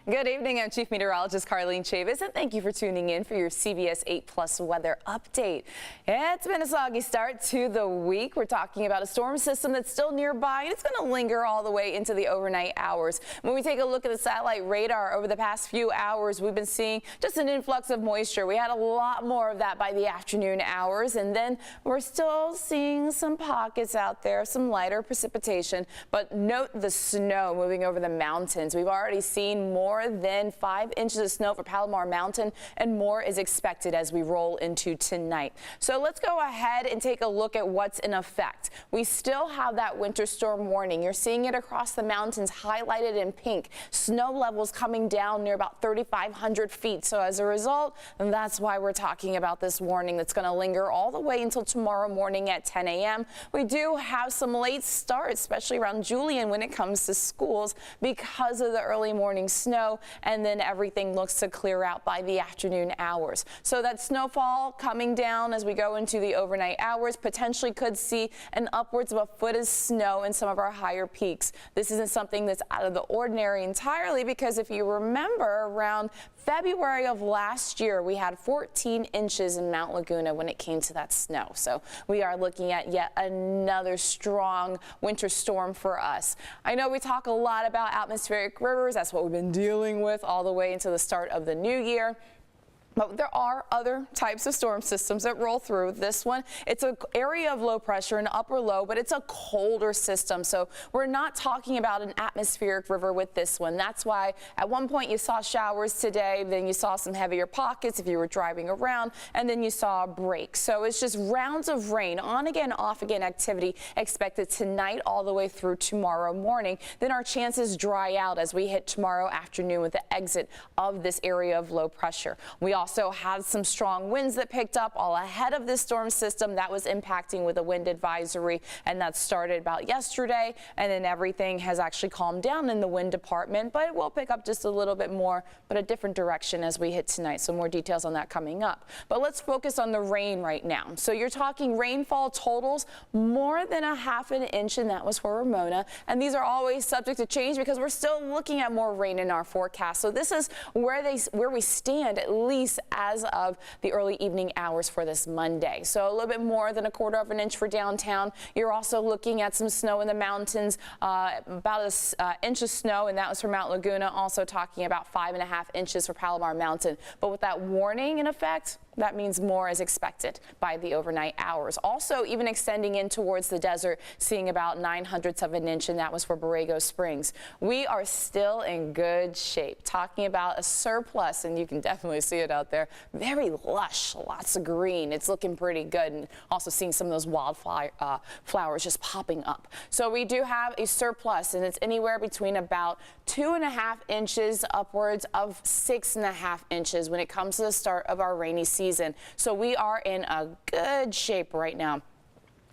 Good evening, I'm Chief Meteorologist Carlene Chavis, and thank you for tuning in for your CBS 8 Plus weather update. It's been a soggy start to the week. We're talking about a storm system that's still nearby, and it's going to linger all the way into the overnight hours. When we take a look at the satellite radar over the past few hours, we've been seeing just an influx of moisture. We had a lot more of that by the afternoon hours, and then we're still seeing some pockets out there, some lighter precipitation, but note the snow moving over the mountains. We've already seen more than 5 inches of snow for Palomar Mountain, and more is expected as we roll into tonight. So let's go ahead and take a look at what's in effect. We still have that winter storm warning. You're seeing it across the mountains highlighted in pink. Snow levels coming down near about 3,500 feet. So as a result, that's why we're talking about this warning that's going to linger all the way until tomorrow morning at 10 a.m. We do have some late starts, especially around Julian when it comes to schools because of the early morning snow. And then everything looks to clear out by the afternoon hours. So that snowfall coming down as we go into the overnight hours, potentially could see an upwards of a foot of snow in some of our higher peaks. This isn't something that's out of the ordinary entirely, because if you remember, around February of last year, we had 14 inches in Mount Laguna when it came to that snow. So we are looking at yet another strong winter storm for us. I know we talk a lot about atmospheric rivers. That's what we've been dealing with all the way into the start of the new year. But there are other types of storm systems that roll through. This one, it's an area of low pressure, an upper low, but it's a colder system. So we're not talking about an atmospheric river with this one. That's why at one point you saw showers today, then you saw some heavier pockets if you were driving around, and then you saw a break. So it's just rounds of rain, on again, off again activity expected tonight all the way through tomorrow morning. Then our chances dry out as we hit tomorrow afternoon with the exit of this area of low pressure. We also had some strong winds that picked up all ahead of this storm system that was impacting with a wind advisory, and that started about yesterday, and then everything has actually calmed down in the wind department, but it will pick up just a little bit more, but a different direction as we hit tonight. So more details on that coming up. But let's focus on the rain right now. So you're talking rainfall totals more than a half an inch, and that was for Ramona, and these are always subject to change because we're still looking at more rain in our forecast. So this is where we stand, at least as of the early evening hours for this Monday. So a little bit more than a quarter of an inch for downtown. You're also looking at some snow in the mountains, about an inch of snow, and that was for Mount Laguna. Also talking about 5.5 inches for Palomar Mountain. But with that warning in effect, that means more is expected by the overnight hours. Also, even extending in towards the desert, seeing about 9/100 of an inch, and that was for Borrego Springs. We are still in good shape. Talking about a surplus, and you can definitely see it out there. Very lush, lots of green. It's looking pretty good, and also seeing some of those wildflower flowers just popping up. So we do have a surplus, and it's anywhere between about 2.5 inches upwards of 6.5 inches when it comes to the start of our rainy season. So we are in a good shape right now.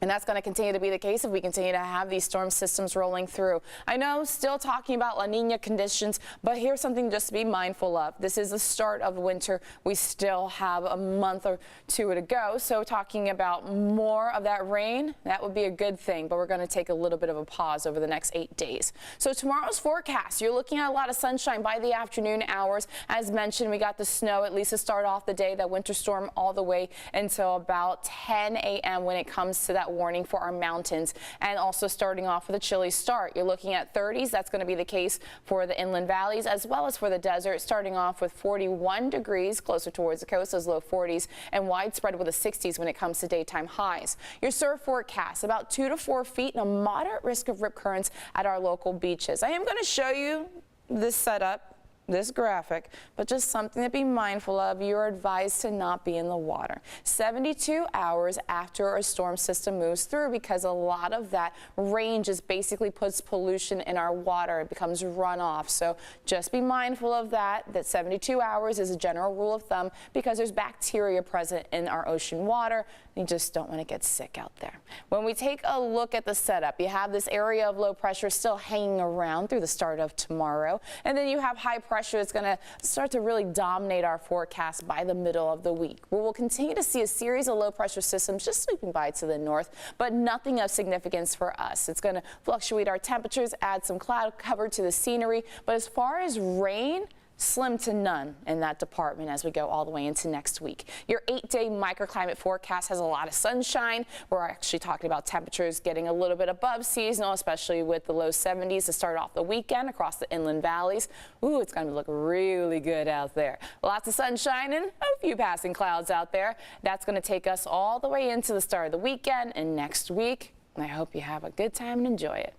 And that's going to continue to be the case if we continue to have these storm systems rolling through. I know still talking about La Nina conditions, but here's something just to be mindful of. This is the start of winter. We still have a month or two to go. So talking about more of that rain, that would be a good thing. But we're going to take a little bit of a pause over the next 8 days. So tomorrow's forecast, you're looking at a lot of sunshine by the afternoon hours. As mentioned, we got the snow, at least to start off the day, that winter storm all the way until about 10 a.m. when it comes to that warning for our mountains, and also starting off with a chilly start. You're looking at 30s. That's going to be the case for the inland valleys as well as for the desert, starting off with 41 degrees closer towards the coast, those low 40s, and widespread with the 60s when it comes to daytime highs. Your surf forecast, about 2 to 4 feet and a moderate risk of rip currents at our local beaches. I am going to show you this setup, this graphic, but just something to be mindful of. You're advised to not be in the water 72 hours after a storm system moves through, because a lot of that rain just basically puts pollution in our water. It becomes runoff. So just be mindful of that. That 72 hours is a general rule of thumb because there's bacteria present in our ocean water. You just don't want to get sick out there. When we take a look at the setup, you have this area of low pressure still hanging around through the start of tomorrow, and then you have high pressure that's going to start to really dominate our forecast by the middle of the week, where we'll continue to see a series of low pressure systems just sweeping by to the north, but nothing of significance for us. It's going to fluctuate our temperatures, add some cloud cover to the scenery, but as far as rain, slim to none in that department as we go all the way into next week. Your 8-day microclimate forecast has a lot of sunshine. We're actually talking about temperatures getting a little bit above seasonal, especially with the low 70s to start off the weekend across the inland valleys. Ooh, it's going to look really good out there. Lots of sunshine and a few passing clouds out there. That's going to take us all the way into the start of the weekend and next week. And I hope you have a good time and enjoy it.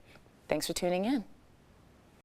Thanks for tuning in.